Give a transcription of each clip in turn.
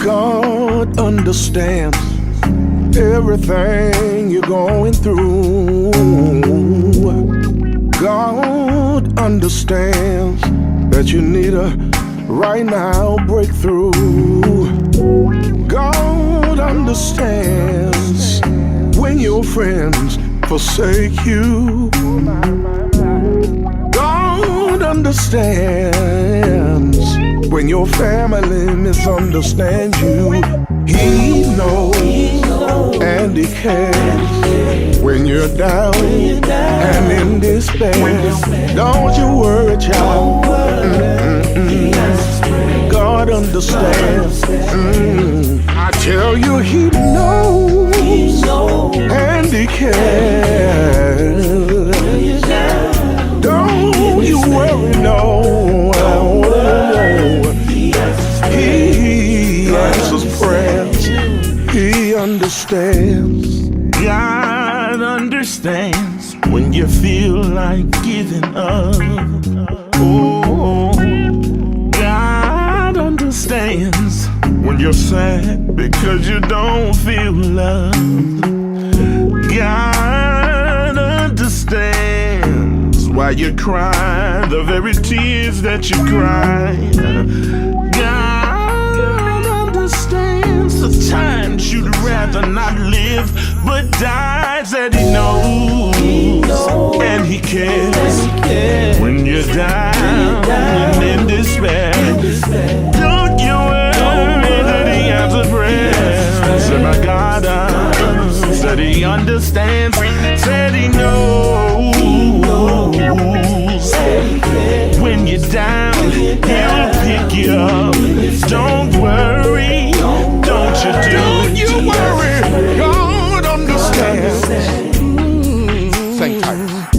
God understands everything you're going through. God understands that you need a right now breakthrough. God understands when your friends forsake you. God understands when your family misunderstands you. He knows and He cares when you're down and in despair. Don't you worry, child. God understands. I tell you, He knows and He cares. Don't you worry, no. He answers prayers. He understands. God understands when you feel like giving up. Oh, God understands when you're sad because you don't feel love. God understands why you cry, the very tears that you cry. God understands the times you'd rather not live but die, that He knows and He cares when you're down and in despair. Don't you worry that He answers prayers. Said my God said He understands, said He knows when you're down, He'll pick you up. Don't worry, don't you worry, God understands. Sing tight.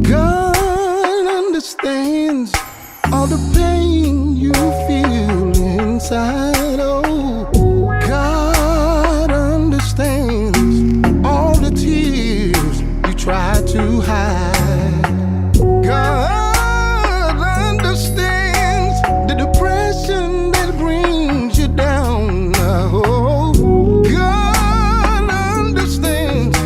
God understands all the pain you feel inside. Oh, God understands all the tears you try to hide. God understands the depression that brings you down. Oh, God understands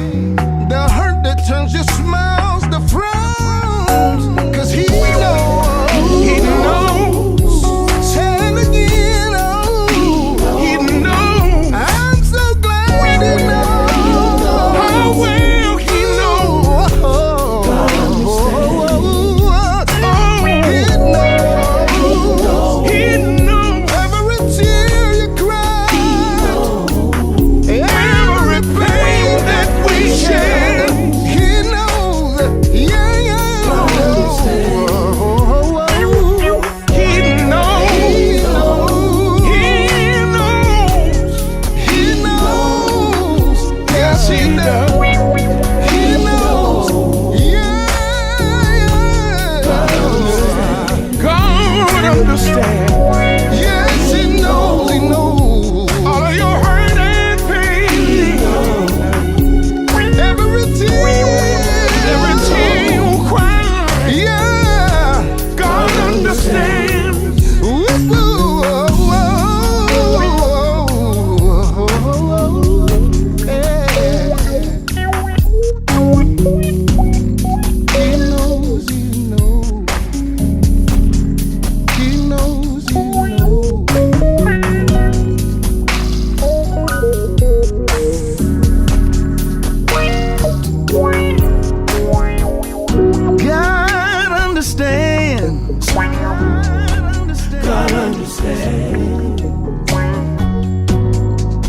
the hurt that turns your smiles to frowns. 'Cause He knows. Say it again, oh, He knows. I'm so glad He knows. How well He knows. He knows every tear you cry, every pain that we share. He knows, yeah. He knows, yes He does. He knows, yeah. God understands. Yes, He knows. All of your hurt and pain. Every tear you cry. Yeah, God understands. God understands.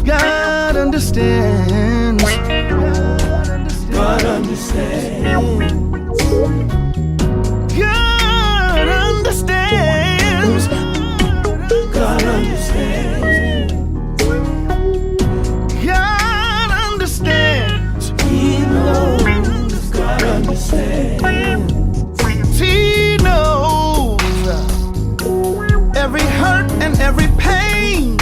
God understands. God understands. God understands. God understands. He knows. God understands. He knows every hurt and every pain.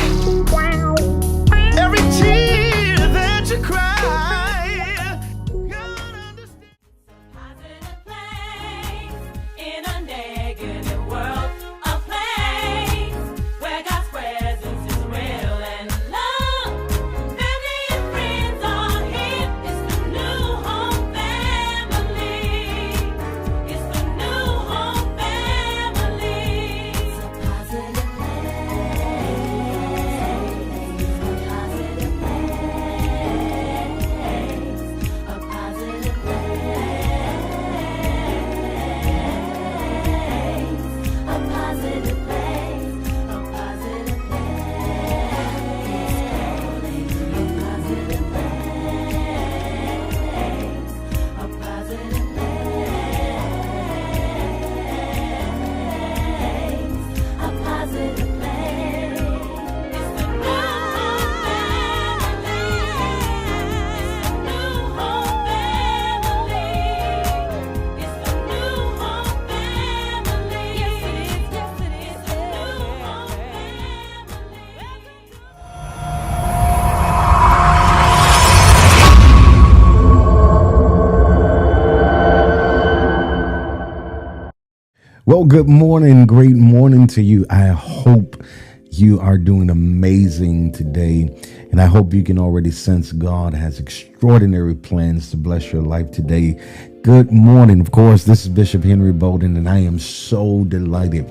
Well, good morning. Great morning to you. I hope you are doing amazing today. And I hope you can already sense God has extraordinary plans to bless your life today. Good morning. Of course, this is Bishop Henry Bolden, and I am so delighted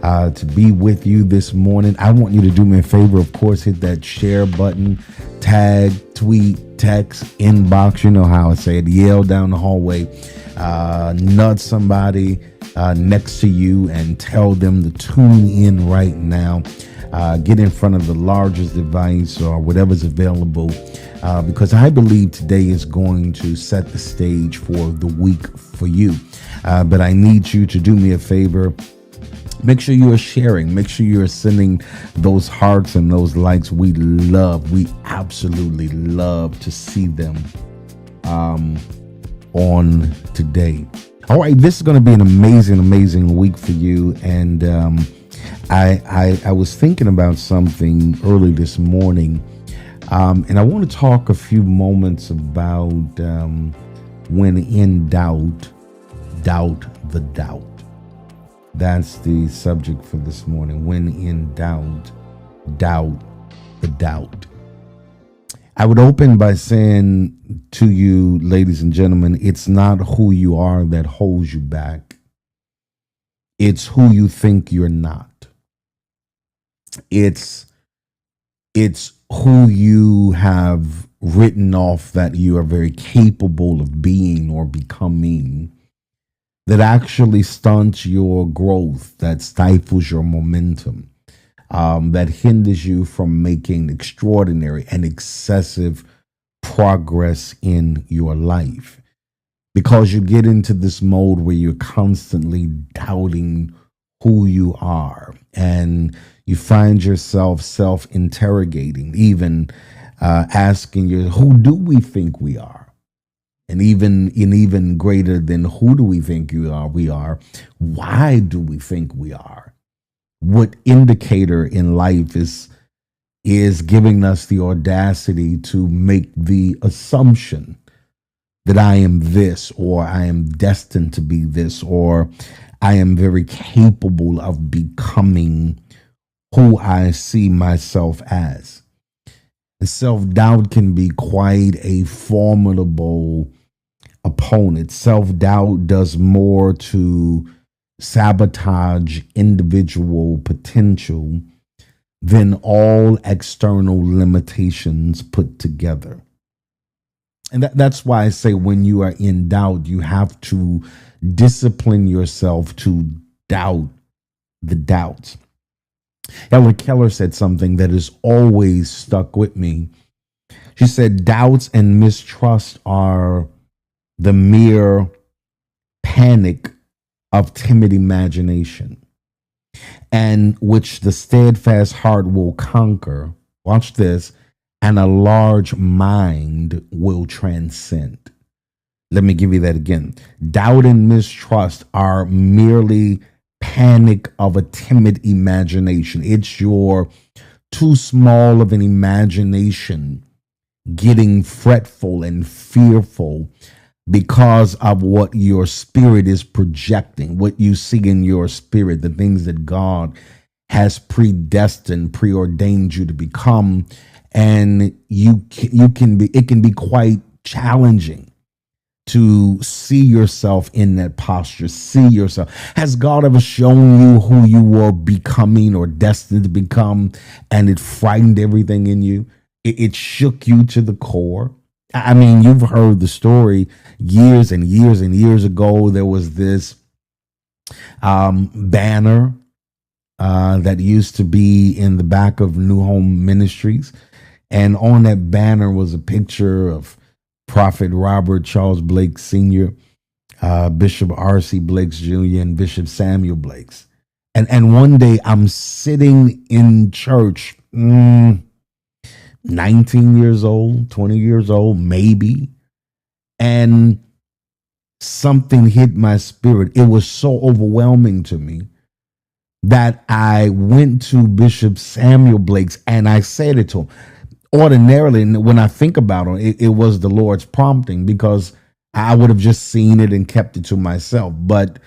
to be with you this morning. I want you to do me a favor. Of course, hit that share button, tag, tweet, text, inbox. You know how I say it. Yell down the hallway. Nudge somebody next to you and tell them to tune in right now. Get in front of the largest device or whatever's available, because I believe today is going to set the stage for the week for you. But I need you to do me a favor. Make sure you are sharing. Make sure you are sending those hearts and those likes. We absolutely love to see them on today. All right, this is going to be an amazing week for you. And I was thinking about something early this morning, and I want to talk a few moments about when in doubt, doubt the doubt. That's the subject for this morning. When in doubt, doubt the doubt. I would open by saying to you, ladies and gentlemen, it's not who you are that holds you back. It's who you think you're not. It's who you have written off that you are very capable of being or becoming that actually stunts your growth, that stifles your momentum. That hinders you from making extraordinary and excessive progress in your life, because you get into this mode where you're constantly doubting who you are, and you find yourself self-interrogating, even asking you, who do we think we are? And even greater than who do we think we are, why do we think we are? What indicator in life is giving us the audacity to make the assumption that I am this, or I am destined to be this, or I am very capable of becoming who I see myself as? Self-doubt can be quite a formidable opponent. Self-doubt does more to sabotage individual potential than all external limitations put together. And that's why I say when you are in doubt, you have to discipline yourself to doubt the doubts. Helen Keller said something that has always stuck with me. She said, doubts and mistrust are the mere panic of timid imagination, and which the steadfast heart will conquer. Watch this. And a large mind will transcend. Let me give you that again. Doubt and mistrust are merely panic of a timid imagination. It's your too small of an imagination getting fretful and fearful because of what your spirit is projecting, what you see in your spirit, the things that God has predestined, preordained you to become. And it can be quite challenging to see yourself in that posture, see yourself. Has God ever shown you who you were becoming or destined to become, and it frightened everything in you? It shook you to the core. I mean, you've heard the story years and years and years ago. There was this banner that used to be in the back of New Home Ministries. And on that banner was a picture of Prophet Robert Charles Blake Sr., Bishop R.C. Blakes Jr., and Bishop Samuel Blakes. And one day I'm sitting in church, 19 years old, 20 years old, maybe. And something hit my spirit. It was so overwhelming to me that I went to Bishop Samuel Blakes and I said it to him. Ordinarily, when I think about it, it was the Lord's prompting, because I would have just seen it and kept it to myself. But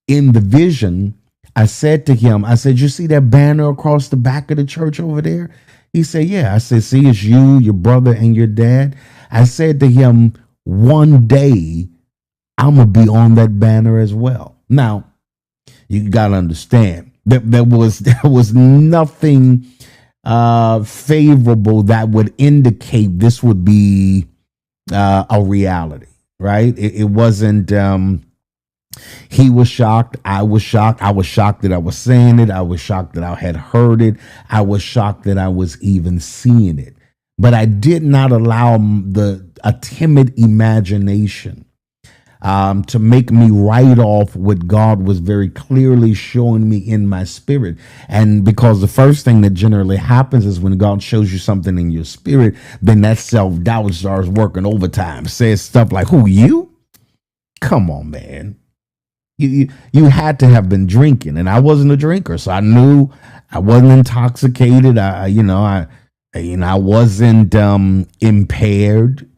in the vision, I said to him, I said, you see that banner across the back of the church over there? He said, yeah. I said, see, it's you, your brother, and your dad. I said to him, one day I'm going to be on that banner as well. Now, you got to understand that there was nothing favorable that would indicate this would be a reality, right? It wasn't. He was shocked. I was shocked. I was shocked that I was saying it. I was shocked that I had heard it. I was shocked that I was even seeing it. But I did not allow a timid imagination to make me write off what God was very clearly showing me in my spirit. And because the first thing that generally happens is when God shows you something in your spirit, then that self-doubt starts working overtime. Says stuff like, who, you? Come on, man. You had to have been drinking, and I wasn't a drinker, so I knew I wasn't intoxicated. I wasn't impaired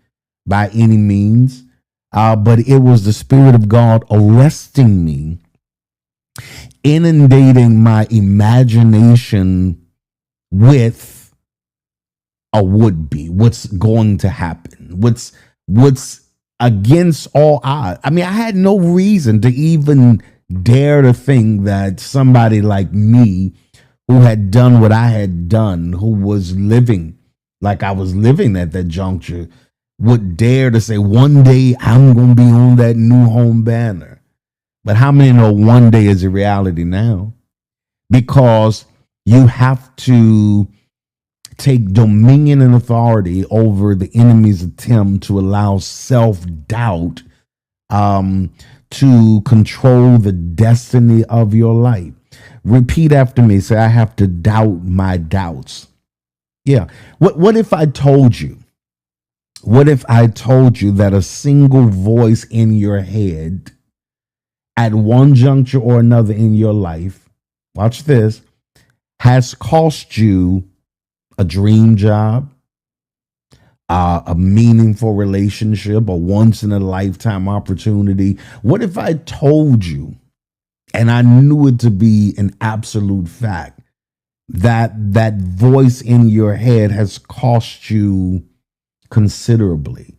by any means. But it was the Spirit of God arresting me, inundating my imagination with a would-be, what's going to happen, what's against all odds. I mean, I had no reason to even dare to think that somebody like me, who had done what I had done, who was living like I was living at that juncture, would dare to say, one day I'm going to be on that new home banner. But how many know one day is a reality now? Because you have to take dominion and authority over the enemy's attempt to allow self-doubt to control the destiny of your life. Repeat after me. Say, I have to doubt my doubts. Yeah. What if I told you? What if I told you that a single voice in your head at one juncture or another in your life, watch this, has cost you a dream job, a meaningful relationship, a once in a lifetime opportunity? What if I told you, and I knew it to be an absolute fact, that that voice in your head has cost you considerably?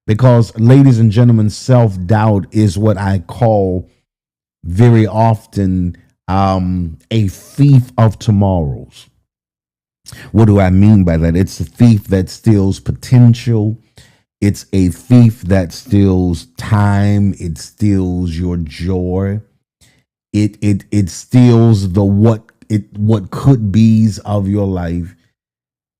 Because, ladies and gentlemen, self-doubt is what I call very often a thief of tomorrows. What do I mean by that? It's a thief that steals potential. It's a thief that steals time. It steals your joy. It steals the what could be's of your life,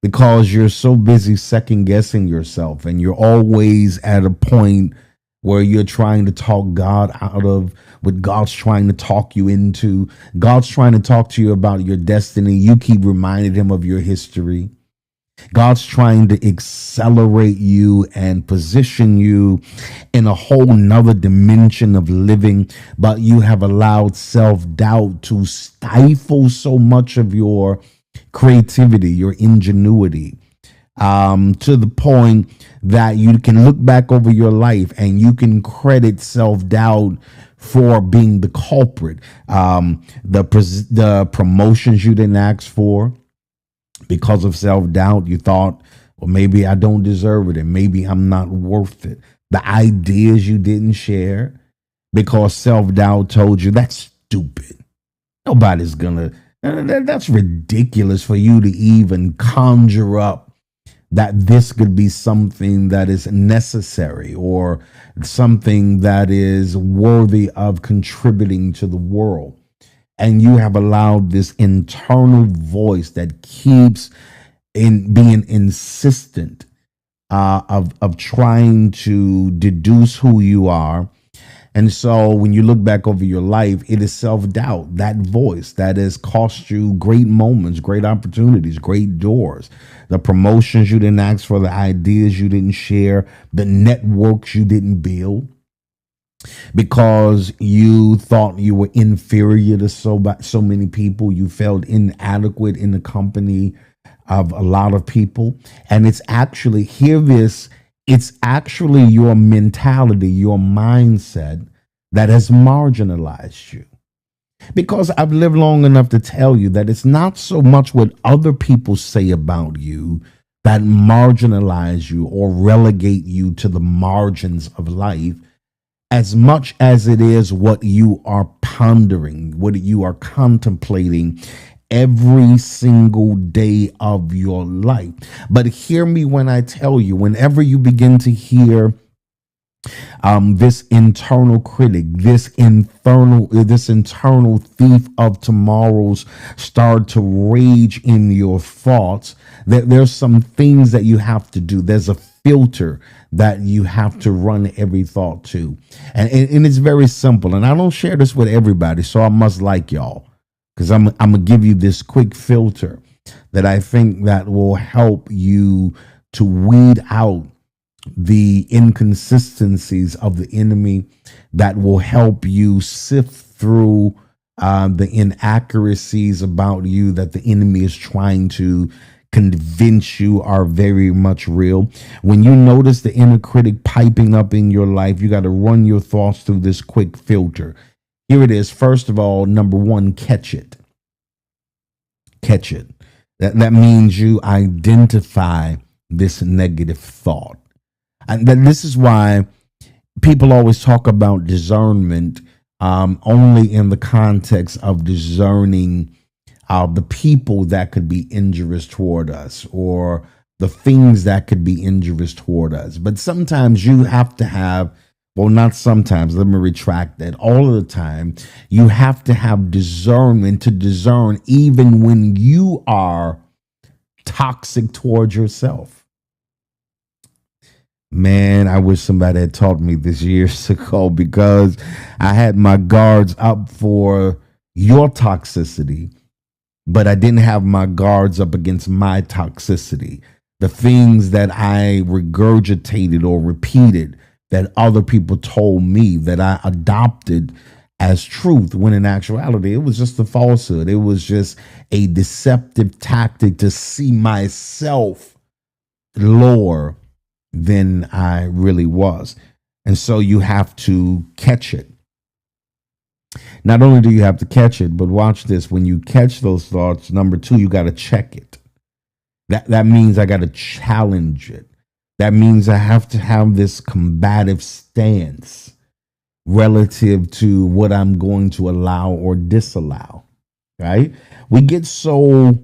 because you're so busy second guessing yourself, and you're always at a point where you're trying to talk God out of what God's trying to talk you into. God's trying to talk to you about your destiny. You keep reminding him of your history. God's trying to accelerate you and position you in a whole nother dimension of living, but you have allowed self-doubt to stifle so much of your creativity, your ingenuity, to the point that you can look back over your life and you can credit self-doubt for being the culprit. The promotions you didn't ask for, because of self-doubt, you thought, well, maybe I don't deserve it, and maybe I'm not worth it. The ideas you didn't share, because self-doubt told you that's stupid. Nobody's gonna, that's ridiculous for you to even conjure up that this could be something that is necessary or something that is worthy of contributing to the world. And you have allowed this internal voice that keeps in being insistent of trying to deduce who you are. And so when you look back over your life, it is self-doubt, that voice that has cost you great moments, great opportunities, great doors, the promotions you didn't ask for, the ideas you didn't share, the networks you didn't build, because you thought you were inferior to so many people. You felt inadequate in the company of a lot of people. And it's actually, hear this, it's actually your mentality, your mindset that has marginalized you. Because I've lived long enough to tell you that it's not so much what other people say about you that marginalize you or relegate you to the margins of life, as much as it is what you are pondering, what you are contemplating every single day of your life. But hear me when I tell you, whenever you begin to hear this internal critic, this internal thief of tomorrows start to rage in your thoughts, that there's some things that you have to do. There's a filter that you have to run every thought to. And it's very simple. And I don't share this with everybody, so I must like y'all, because I'm going to give you this quick filter that I think that will help you to weed out the inconsistencies of the enemy, that will help you sift through the inaccuracies about you that the enemy is trying to convince you are very much real. When you notice the inner critic piping up in your life, you got to run your thoughts through this quick filter. Here it is. First of all, number one, catch it. Catch it. That means you identify this negative thought. And this is why people always talk about discernment only in the context of discerning the people that could be injurious toward us, or the things that could be injurious toward us. But sometimes you have to have, well, not sometimes, let me retract that. All of the time, you have to have discernment to discern even when you are toxic towards yourself. Man, I wish somebody had taught me this years ago, because I had my guards up for your toxicity, but I didn't have my guards up against my toxicity. The things that I regurgitated or repeated that other people told me that I adopted as truth, when in actuality, it was just a falsehood. It was just a deceptive tactic to see myself lower than I really was. And so you have to catch it. Not only do you have to catch it, but watch this. When you catch those thoughts, number two, you got to check it. That means I got to challenge it. That means I have to have this combative stance relative to what I'm going to allow or disallow, right? We get so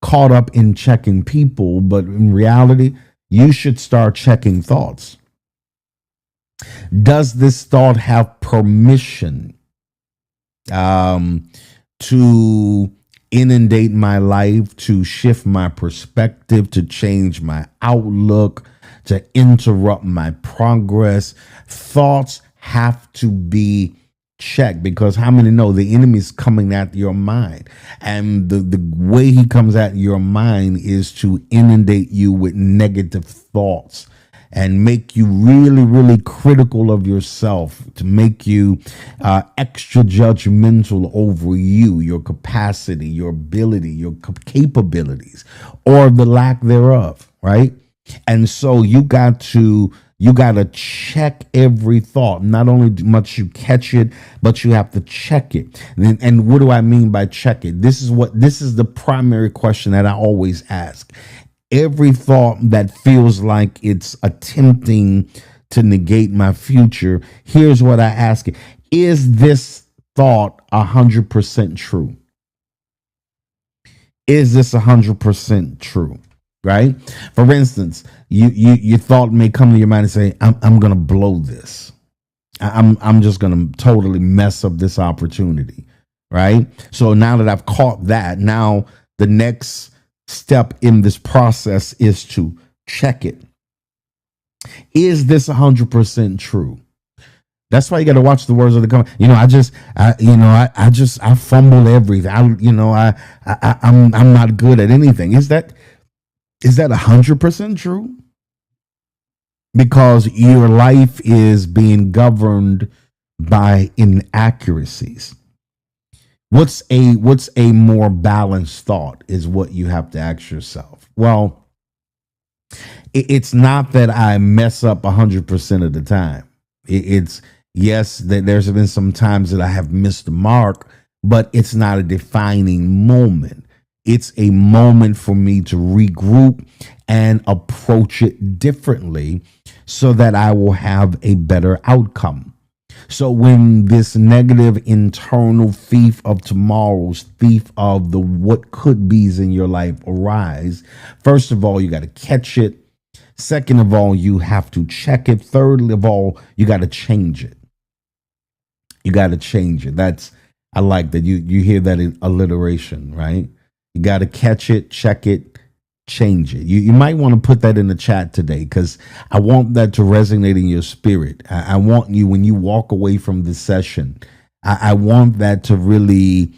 caught up in checking people, but in reality, you should start checking thoughts. Does this thought have permission to inundate my life, to shift my perspective, to change my outlook, to interrupt my progress? Thoughts have to be checked, because how many know the enemy is coming at your mind, and the way he comes at your mind is to inundate you with negative thoughts and make you really, really critical of yourself, to make you extra judgmental over you, your capacity, your ability, your capabilities, or the lack thereof, right? And so you got to check every thought. Not only must you catch it, but you have to check it. And what do I mean by check it? This is the primary question that I always ask. Every thought that feels like it's attempting to negate my future, here's what I ask it. Is this thought 100% true? Is this 100% true? Right? For instance, your thought may come to your mind and say, I'm gonna blow this. I'm just gonna totally mess up this opportunity. Right? So now that I've caught that, now the next step in this process is to check it. Is this 100% true? That's why you got to watch the words of the comment. I fumble everything. I'm not good at anything. Is that 100% true? Because your life is being governed by inaccuracies. What's a more balanced thought is what you have to ask yourself. Well, it's not that I mess up 100% of the time. It's yes, that there's been some times that I have missed the mark, but it's not a defining moment. It's a moment for me to regroup and approach it differently so that I will have a better outcome. So when this negative internal thief of tomorrows, thief of the what could be's in your life arise, first of all, you got to catch it. Second of all, you have to check it. Third of all, you got to change it. You got to change it. I like that. You hear that alliteration, right? You got to catch it, check it, change it. You might want to put that in the chat today, because I want that to resonate in your spirit. I want you, when you walk away from this session, I want that to really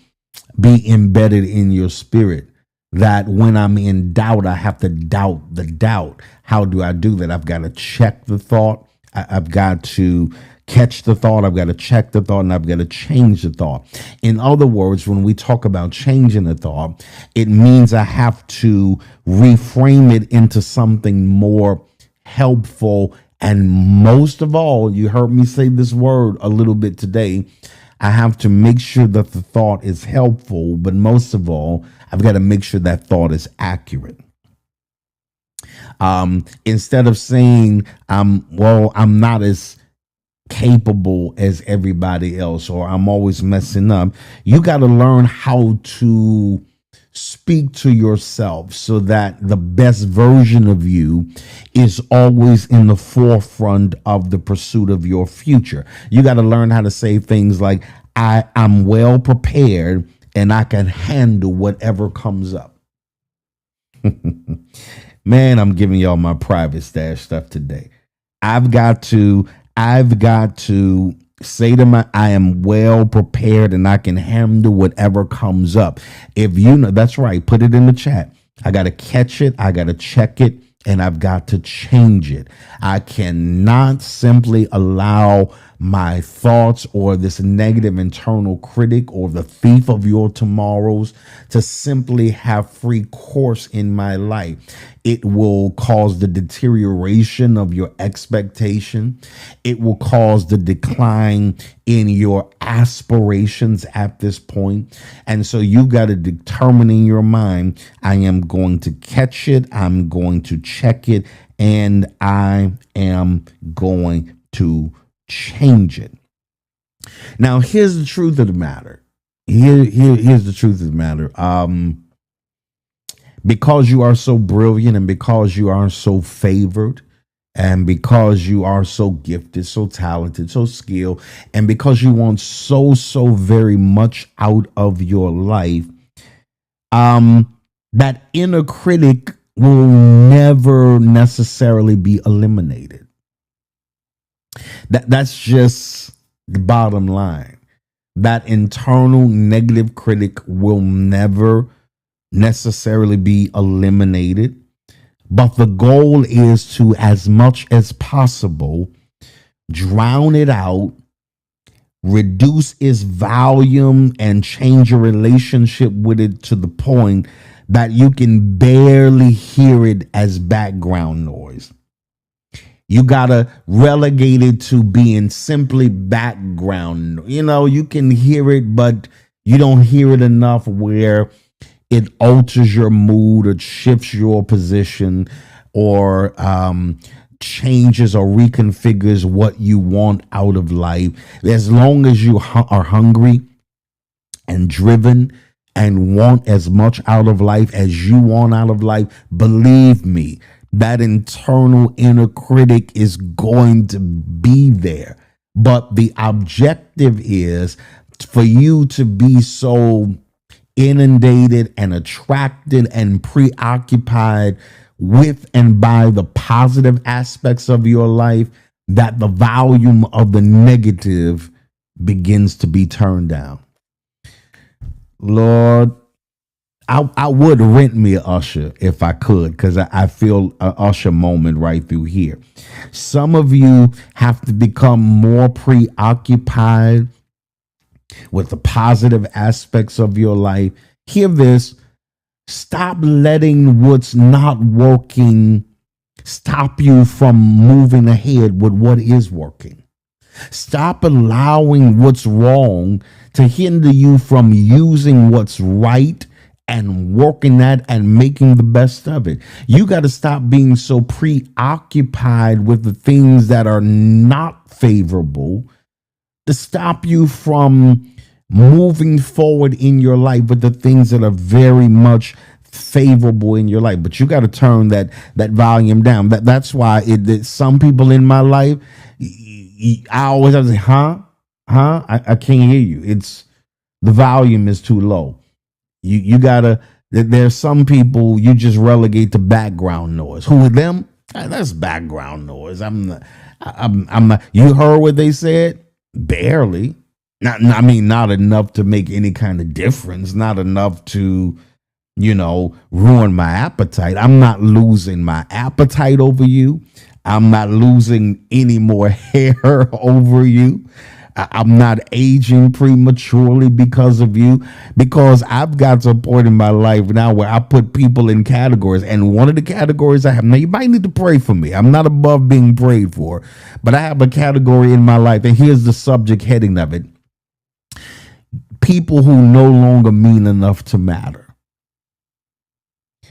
be embedded in your spirit, that when I'm in doubt, I have to doubt the doubt. How do I do that? I've got to check the thought. I've got to catch the thought, I've got to check the thought, and I've got to change the thought. In other words, when we talk about changing the thought, it means I have to reframe it into something more helpful. And most of all, you heard me say this word a little bit today, I have to make sure that the thought is helpful, but most of all, I've got to make sure that thought is accurate. Instead of saying, I'm not as capable as everybody else, or I'm always messing up, you got to learn how to speak to yourself so that the best version of you is always in the forefront of the pursuit of your future. You got to learn how to say things like, I'm well prepared and I can handle whatever comes up. Man, I'm giving y'all my private stash stuff today. I've got to say to I am well prepared and I can handle whatever comes up. If you know, that's right, put it in the chat. I got to catch it, I got to check it, and I've got to change it. I cannot simply allow my thoughts or this negative internal critic or the thief of your tomorrows to simply have free course in my life. It will cause the deterioration of your expectation. It will cause the decline in your aspirations at this point. And so you got to determine in your mind, I am going to catch it, I'm going to check it, and I am going to change it. Now, here's the truth of the matter. Here's the truth of the matter. Because you are so brilliant, and because you are so favored, and because you are so gifted, so talented, so skilled, and because you want so very much out of your life, that inner critic will never necessarily be eliminated. That's just the bottom line. That internal negative critic will never necessarily be eliminated, but the goal is to, as much as possible, drown it out, reduce its volume, and change your relationship with it to the point that you can barely hear it as background noise. You gotta relegate it to being simply background. You know, you can hear it, but you don't hear it enough where it alters your mood or shifts your position or changes or reconfigures what you want out of life. As long as you are hungry and driven and want as much out of life as you want out of life, believe me, that internal inner critic is going to be there. But the objective is for you to be so inundated and attracted and preoccupied with and by the positive aspects of your life that the volume of the negative begins to be turned down. Lord, I would rent me an usher if I could, because I feel an usher moment right through here. Some of you have to become more preoccupied with the positive aspects of your life. Hear this. Stop letting what's not working stop you from moving ahead with what is working. Stop allowing what's wrong to hinder you from using what's right and working that and making the best of it. You got to stop being so preoccupied with the things that are not favorable to stop you from moving forward in your life with the things that are very much favorable in your life. But you got to turn that volume down. That's why some people in my life, I always have to say, I can't hear you. It's the volume is too low. You gotta. There's some people you just relegate to background noise. Who are them? That's background noise. I'm not. You heard what they said? Barely. Not enough to make any kind of difference. Not enough to, ruin my appetite. I'm not losing my appetite over you. I'm not losing any more hair over you. I'm not aging prematurely because of you, because I've got to a point in my life now where I put people in categories. And one of the categories I have, now you might need to pray for me. I'm not above being prayed for, but I have a category in my life. And here's the subject heading of it: people who no longer mean enough to matter.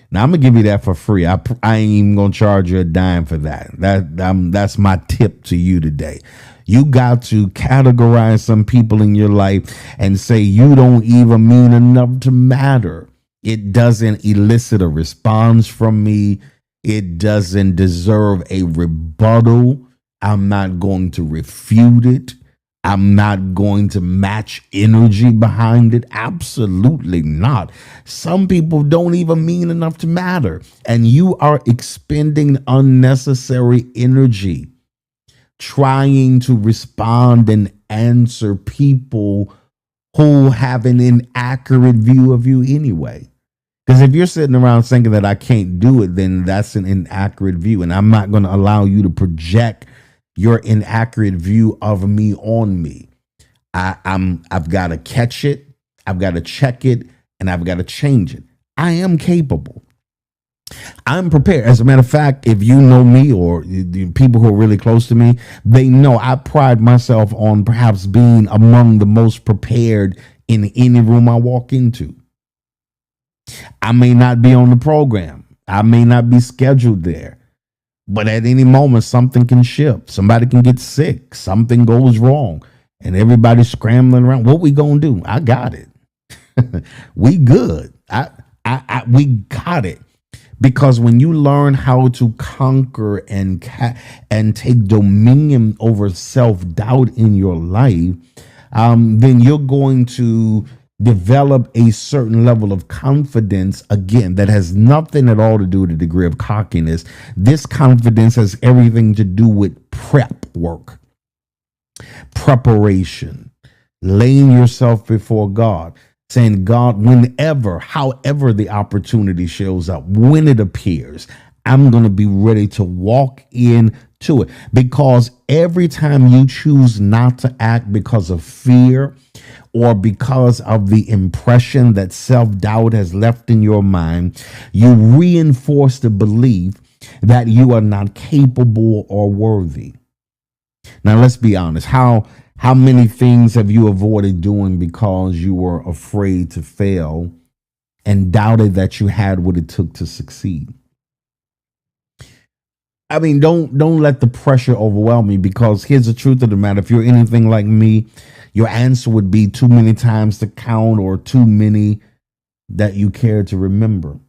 Now I'm gonna give you that for free. I ain't even gonna charge you a dime for that. That's my tip to you today. You got to categorize some people in your life and say you don't even mean enough to matter. It doesn't elicit a response from me. It doesn't deserve a rebuttal. I'm not going to refute it. I'm not going to match energy behind it. Absolutely not. Some people don't even mean enough to matter. And you are expending unnecessary energy trying to respond and answer people who have an inaccurate view of you anyway. Because if you're sitting around thinking that I can't do it, then that's an inaccurate view. And I'm not going to allow you to project your inaccurate view of me on me. I've got to catch it, I've got to check it, and I've got to change it. I am capable. I'm prepared. As a matter of fact, if you know me or the people who are really close to me, they know I pride myself on perhaps being among the most prepared in any room I walk into. I may not be on the program. I may not be scheduled there. But at any moment, something can shift. Somebody can get sick. Something goes wrong. And everybody's scrambling around. What we gonna do? I got it. We good. We got it. Because when you learn how to conquer and take dominion over self-doubt in your life, then you're going to develop a certain level of confidence, again, that has nothing at all to do with a degree of cockiness. This confidence has everything to do with prep work, preparation, laying yourself before God, saying, God, whenever, however the opportunity shows up, when it appears, I'm going to be ready to walk into it. Because every time you choose not to act because of fear or because of the impression that self-doubt has left in your mind, you reinforce the belief that you are not capable or worthy. Now, let's be honest. How many things have you avoided doing because you were afraid to fail and doubted that you had what it took to succeed? I mean, don't let the pressure overwhelm you, because here's the truth of the matter. If you're anything like me, your answer would be too many times to count or too many that you care to remember.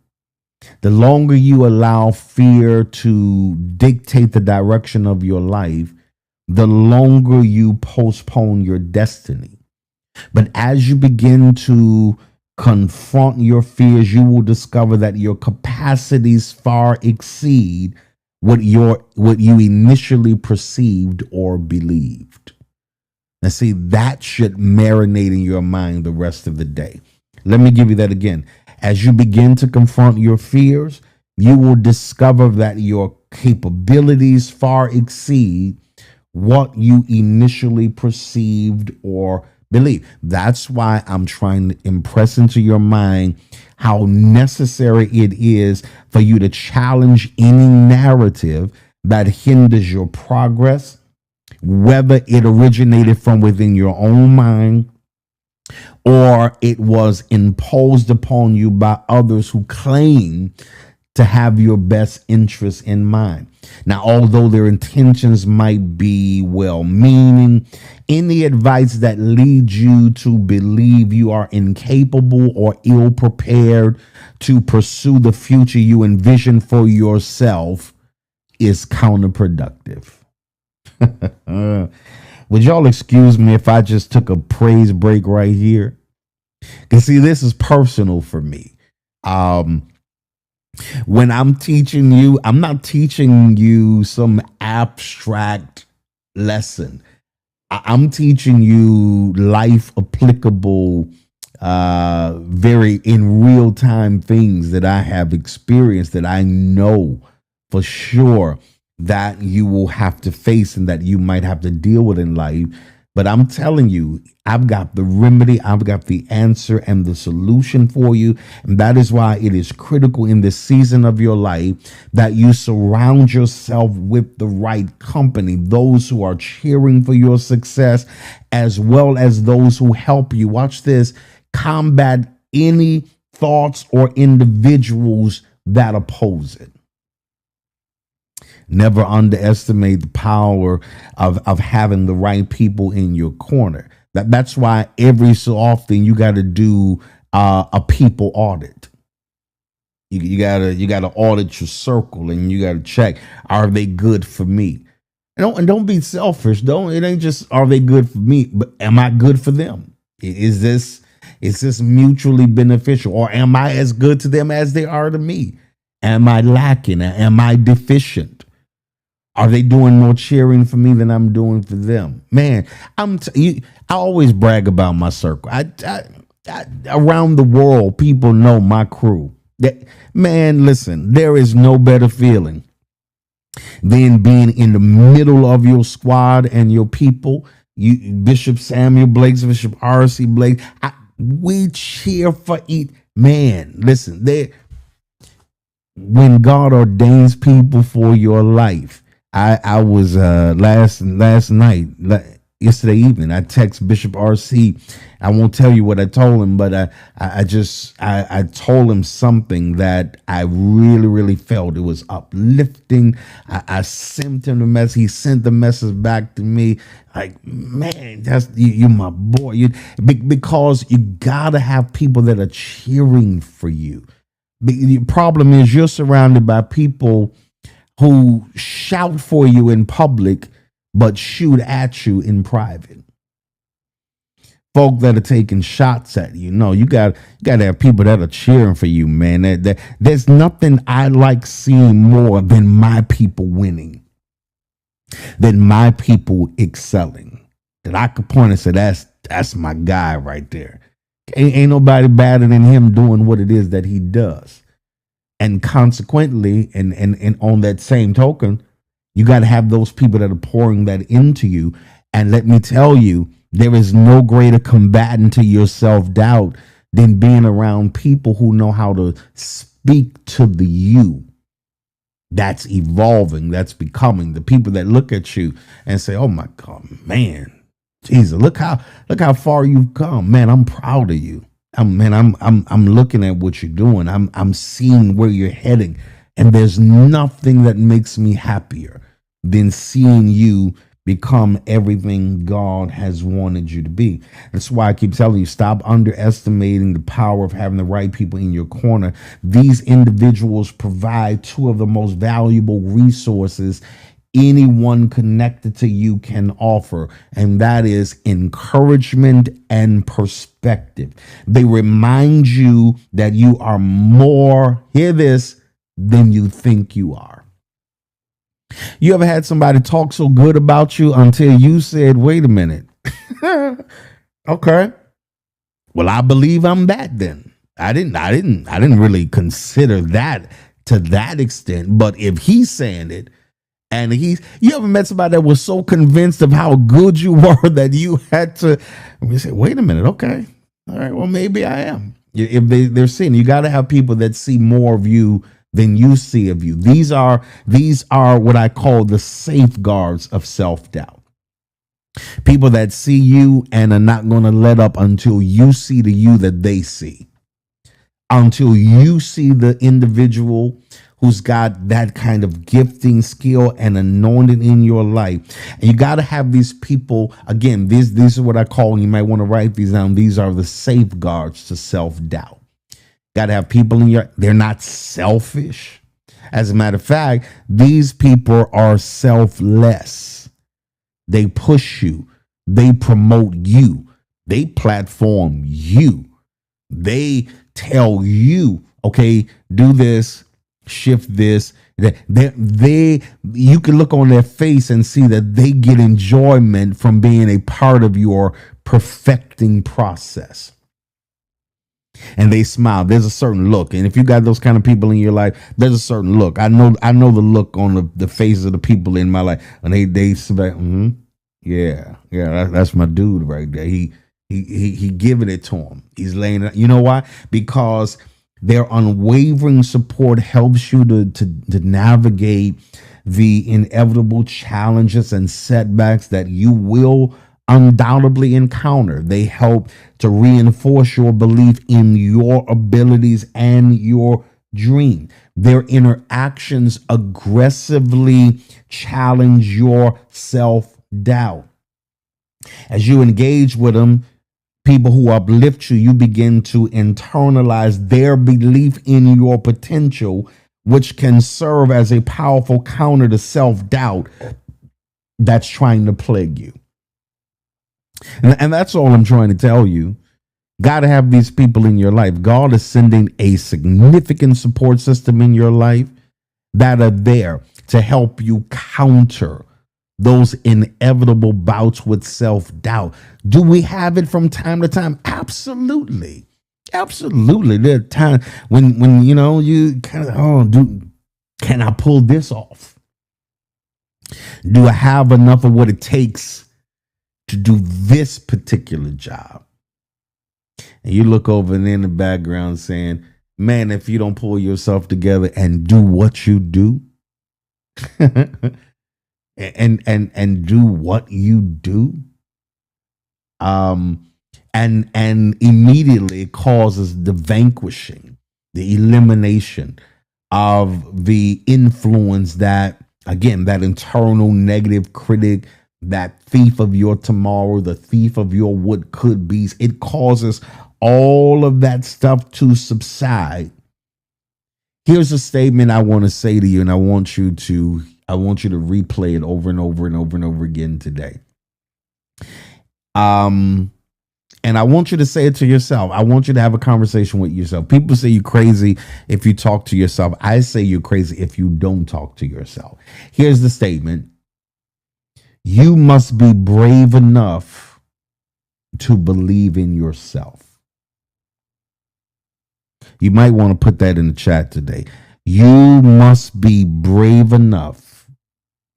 The longer you allow fear to dictate the direction of your life, the longer you postpone your destiny. But as you begin to confront your fears, you will discover that your capacities far exceed what you initially perceived or believed. Now, see, that should marinate in your mind the rest of the day. Let me give you that again. As you begin to confront your fears, you will discover that your capabilities far exceed what you initially perceived or believed. That's why I'm trying to impress into your mind how necessary it is for you to challenge any narrative that hinders your progress whether it originated from within your own mind or it was imposed upon you by others who claim to have your best interests in mind. Now, although their intentions might be well meaning, any advice that leads you to believe you are incapable or ill prepared to pursue the future you envision for yourself is counterproductive. Would y'all excuse me if I just took a praise break right here? Because see, this is personal for me. When I'm teaching you, I'm not teaching you some abstract lesson. I'm teaching you life applicable, very in real time things that I have experienced that I know for sure that you will have to face and that you might have to deal with in life. But I'm telling you, I've got the remedy, I've got the answer and the solution for you. And that is why it is critical in this season of your life that you surround yourself with the right company, those who are cheering for your success, as well as those who help you. Watch this, combat any thoughts or individuals that oppose it. Never underestimate the power of having the right people in your corner. That's why every so often you got to do a people audit. You gotta audit your circle and you gotta check, are they good for me? And don't be selfish. It ain't just are they good for me, but am I good for them? Is this mutually beneficial, or am I as good to them as they are to me? Am I lacking? Am I deficient? Are they doing more cheering for me than I'm doing for them? Man, I always brag about my circle. I around the world, people know my crew. Man, listen, there is no better feeling than being in the middle of your squad and your people. You, Bishop Samuel Blakes, Bishop R.C. Blake, we cheer for each man. Listen, when God ordains people for your life. I was last night, yesterday evening, I text Bishop RC. I won't tell you what I told him, but I told him something that I really, really felt. It was uplifting. I sent him the message. He sent the message back to me. Like, man, that's you my boy. Because you gotta have people that are cheering for you. The problem is you're surrounded by people who shout for you in public, but shoot at you in private. Folk that are taking shots at you. No, you got to have people that are cheering for you, man. There's nothing I like seeing more than my people winning, than my people excelling. That I could point and say, that's my guy right there. Ain't nobody better than him doing what it is that he does. And consequently, and on that same token, you got to have those people that are pouring that into you. And let me tell you, there is no greater combatant to your self-doubt than being around people who know how to speak to the you that's evolving, that's becoming. The people that look at you and say, oh my God, man, Jesus, look how far you've come. Man, I'm proud of you. I'm looking at what you're doing. I'm seeing where you're heading. And there's nothing that makes me happier than seeing you become everything God has wanted you to be. That's why I keep telling you, stop underestimating the power of having the right people in your corner. These individuals provide two of the most valuable resources anyone connected to you can offer, and that is encouragement and perspective. They remind you that you are more, hear this, than you think you are. You ever had somebody talk so good about you until you said, wait a minute. Okay. Well, I believe I'm that then. I didn't really consider that to that extent, but if he's saying it, and you ever met somebody that was so convinced of how good you were that you had to say, wait a minute, okay. All right, well, maybe I am. If they're seeing, you got to have people that see more of you than you see of you. These are what I call the safeguards of self-doubt. People that see you and are not going to let up until you see the you that they see, until you see the individual who's got that kind of gifting, skill, and anointing in your life. And you got to have these people, again, these are what I call, and you might want to write these down, these are the safeguards to self-doubt. Got to have people in they're not selfish. As a matter of fact, these people are selfless. They push you. They promote you. They platform you. They tell you, okay, do this, shift this. You can look on their face and see that they get enjoyment from being a part of your perfecting process. And they smile. There's a certain look. And if you got those kind of people in your life, there's a certain look. I know the look on the faces of the people in my life. And they say, yeah, that's my dude right there. He giving it to him. He's laying it. You know why? Because their unwavering support helps you to navigate the inevitable challenges and setbacks that you will undoubtedly encounter. They help to reinforce your belief in your abilities and your dream. Their interactions aggressively challenge your self-doubt. As you engage with them, people who uplift you, you begin to internalize their belief in your potential, which can serve as a powerful counter to self-doubt that's trying to plague you. And that's all I'm trying to tell you. Got to have these people in your life. God is sending a significant support system in your life that are there to help you counter those inevitable bouts with self-doubt. Do we have it from time to time? Absolutely. Absolutely. There are times when you kind of, can I pull this off? Do I have enough of what it takes to do this particular job? And you look over there in the background saying, man, if you don't pull yourself together and do what you do, and do what you do, and immediately it causes the vanquishing, the elimination of the influence that, again, that internal negative critic, that thief of your tomorrow, the thief of your what could be. It causes all of that stuff to subside. Here's a statement I want to say to you, and I want you to replay it over and over and over and over again today. And I want you to say it to yourself. I want you to have a conversation with yourself. People say you're crazy if you talk to yourself. I say you're crazy if you don't talk to yourself. Here's the statement. You must be brave enough to believe in yourself. You might want to put that in the chat today. You must be brave enough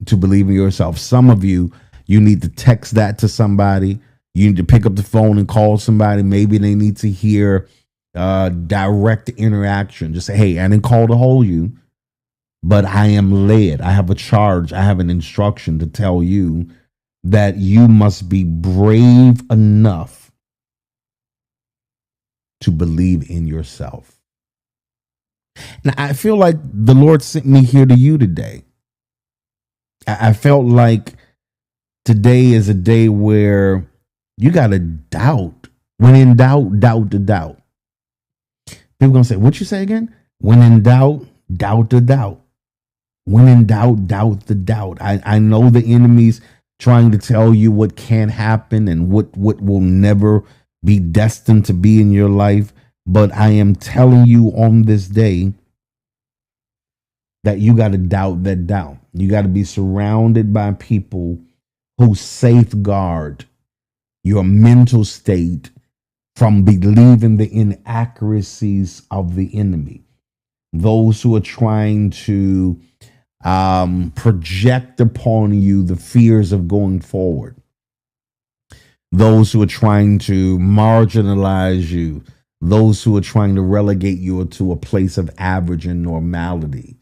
to believe in yourself. Some of you need to text that to somebody. You need to pick up the phone and call somebody. Maybe they need to hear direct interaction. Just say, hey, I didn't call to hold you, but I am led. I have a charge. I have an instruction to tell you that you must be brave enough to believe in yourself. Now, I feel like the Lord sent me here to you today. I felt like today is a day where you got to doubt. When in doubt, doubt the doubt. People going to say, what you say again? When in doubt, doubt the doubt. When in doubt, doubt the doubt. I know the enemy's trying to tell you what can't happen and what will never be destined to be in your life. But I am telling you on this day that you got to doubt that doubt. You got to be surrounded by people who safeguard your mental state from believing the inaccuracies of the enemy. Those who are trying to project upon you the fears of going forward. Those who are trying to marginalize you. Those who are trying to relegate you to a place of average and normality.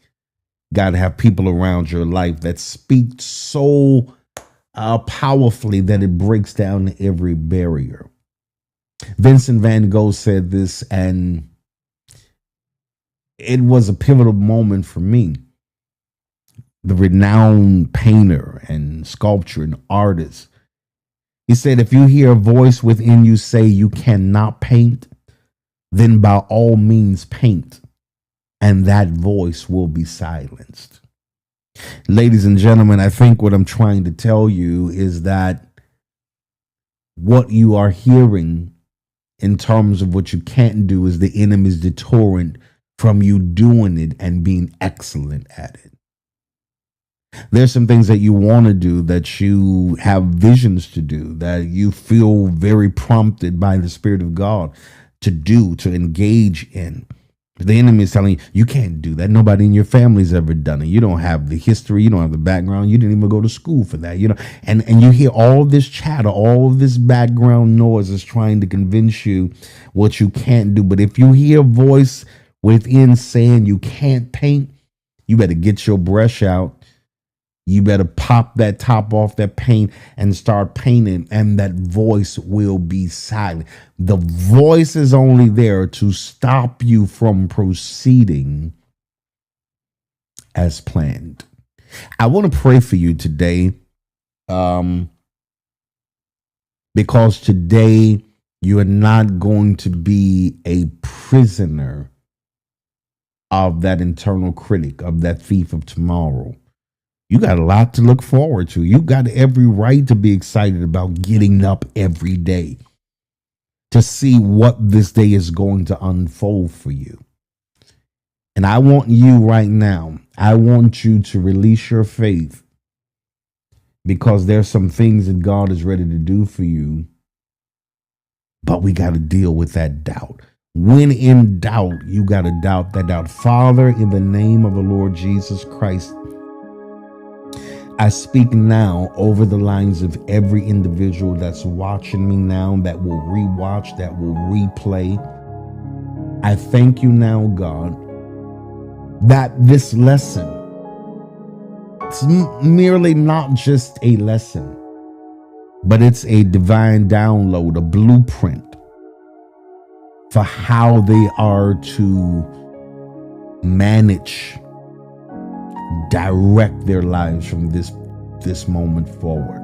Got to have people around your life that speak so powerfully that it breaks down every barrier. Vincent van Gogh said this, and it was a pivotal moment for me. The renowned painter and sculptor and artist. He said, if you hear a voice within you say you cannot paint, then by all means paint, and that voice will be silenced. Ladies and gentlemen, I think what I'm trying to tell you is that what you are hearing in terms of what you can't do is the enemy's deterrent from you doing it and being excellent at it. There's some things that you want to do, that you have visions to do, that you feel very prompted by the Spirit of God to do, to engage in. The enemy is telling you, you can't do that. Nobody in your family's ever done it. You don't have the history. You don't have the background. You didn't even go to school for that. And you hear all this chatter, all of this background noise is trying to convince you what you can't do. But if you hear a voice within saying you can't paint, you better get your brush out. You better pop that top off that paint and start painting, and that voice will be silent. The voice is only there to stop you from proceeding as planned. I want to pray for you today, because today you are not going to be a prisoner of that internal critic, of that thief of tomorrow. You got a lot to look forward to. You got every right to be excited about getting up every day to see what this day is going to unfold for you. And I want you right now, I want you to release your faith, because there's some things that God is ready to do for you, but we got to deal with that doubt. When in doubt, you got to doubt that doubt. Father, in the name of the Lord Jesus Christ, I speak now over the lives of every individual that's watching me now, that will rewatch, that will replay. I thank you now, God, that this lesson, it's merely not just a lesson, but it's a divine download, a blueprint for how they are to manage, direct their lives from this moment forward.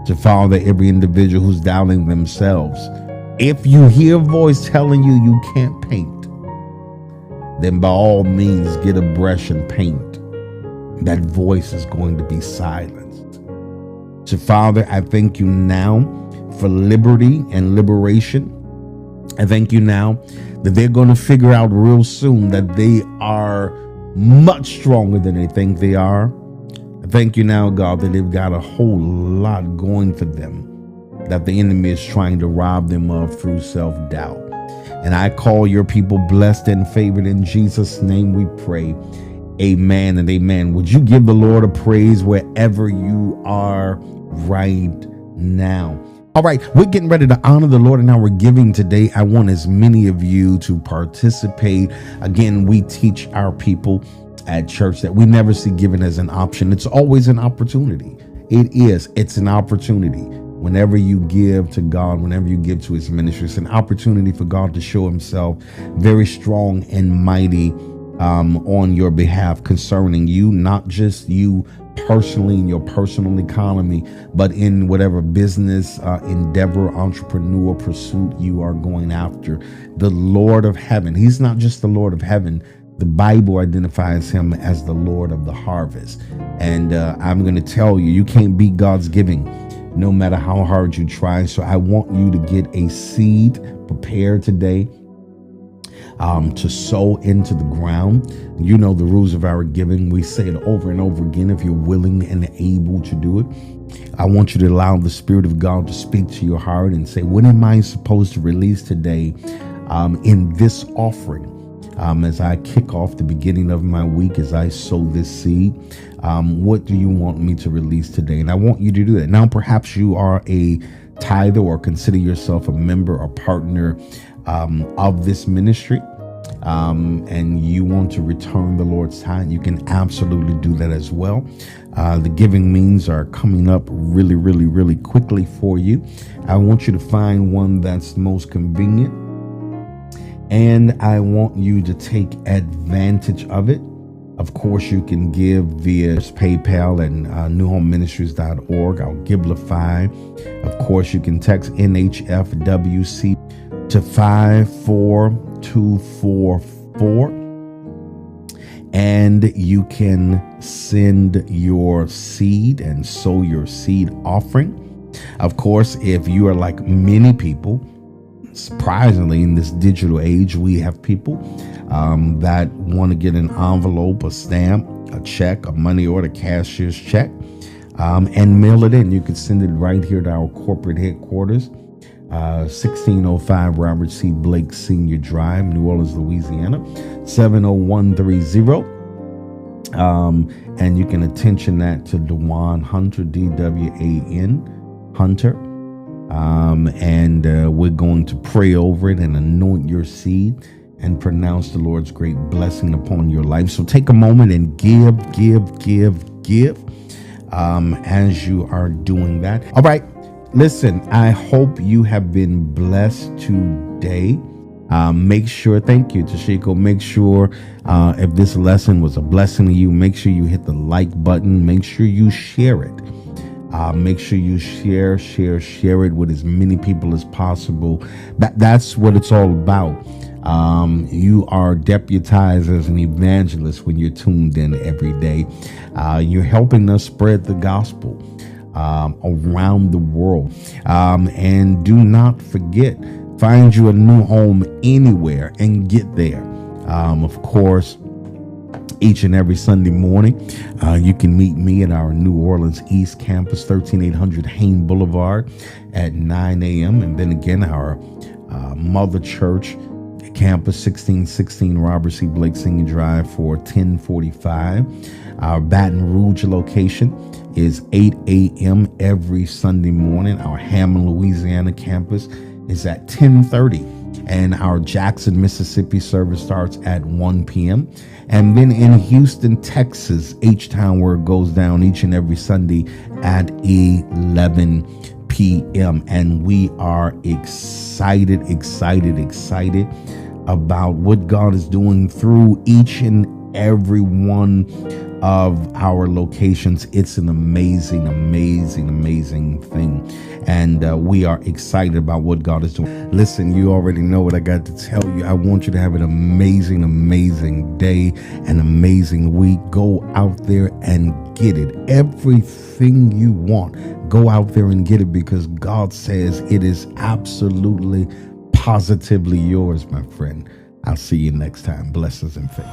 To Father, every individual who's doubting themselves, if you hear a voice telling you you can't paint, then by all means get a brush and paint. That voice is going to be silenced. So Father, I thank you now for liberty and liberation. I thank you now that they're going to figure out real soon that they are much stronger than they think they are. I thank you now, God, that they've got a whole lot going for them that the enemy is trying to rob them of through self-doubt. And I call your people blessed and favored. In Jesus' name we pray. Amen and amen. Would you give the Lord a praise wherever you are right now? All right, we're getting ready to honor the Lord, and now we're giving today. I want as many of you to participate. Again, we teach our people at church that we never see giving as an option. It's always an opportunity. It's an opportunity. Whenever you give to God, whenever you give to his ministry, it's an opportunity for God to show himself very strong and mighty on your behalf concerning you, not just you personally in your personal economy, but in whatever business endeavor, entrepreneur pursuit you are going after. The Lord of heaven, he's not just the Lord of heaven. The Bible identifies him as the Lord of the harvest. And I'm going to tell you, you can't beat God's giving no matter how hard you try. So I want you to get a seed prepared today to sow into the ground. You know the rules of our giving. We say it over and over again. If you're willing and able to do it, I want you to allow the Spirit of God to speak to your heart and say, what am I supposed to release today in this offering? As I kick off the beginning of my week, as I sow this seed, what do you want me to release today? And I want you to do that. Now, perhaps you are a tither or consider yourself a member or partner of this ministry. and you want to return the Lord's tithe, you can absolutely do that as well. The giving means are coming up really quickly for you. I want you to find one that's most convenient, and I want you to take advantage of it. Of course, you can give via PayPal and NEWHOMEMINISTRIES.org. I'll Givelify. Of course, you can text NHFWC to 54244, and you can send your seed and sow your seed offering. Of course, if you are like many people, surprisingly, in this digital age, we have people that want to get an envelope, a stamp, a check, a money order, cashier's check, and mail it in. You can send it right here to our corporate headquarters, 1605 Robert C. Blake Sr. Drive, New Orleans, Louisiana, 70130. And you can attention that to Dwan Hunter, DWAN Hunter. And we're going to pray over it and anoint your seed and pronounce the Lord's great blessing upon your life. So take a moment and give as you are doing that. All right. Listen, I hope you have been blessed today. Make sure, thank you, Tashiko. Make sure if this lesson was a blessing to you, make sure you hit the like button. Make sure you share it. Make sure you share it with as many people as possible. That's what it's all about. You are deputized as an evangelist when you're tuned in every day. You're helping us spread the gospel around the world. And do not forget, find you a new home anywhere and get there. Of course, each and every Sunday morning, you can meet me at our New Orleans East Campus, 13800 Hain Boulevard at 9 a.m. And then again, our Mother Church Campus, 1616 Robert C. Blake Sr. Drive for 1045. Our Baton Rouge location is 8 a.m. every Sunday morning. Our Hammond, Louisiana campus is at 10:30. And our Jackson, Mississippi service starts at 1 p.m. And then in Houston, Texas, H-Town, where it goes down each and every Sunday at 11 p.m. And we are excited about what God is doing through each and every one of our locations. It's an amazing thing. And we are excited about what God is doing. Listen, you already know what I got to tell you. I want you to have an amazing day, an amazing week. Go out there and get it. Everything you want, go out there and get it, because God says it is absolutely, positively yours, my friend. I'll see you next time. Blessings and faith.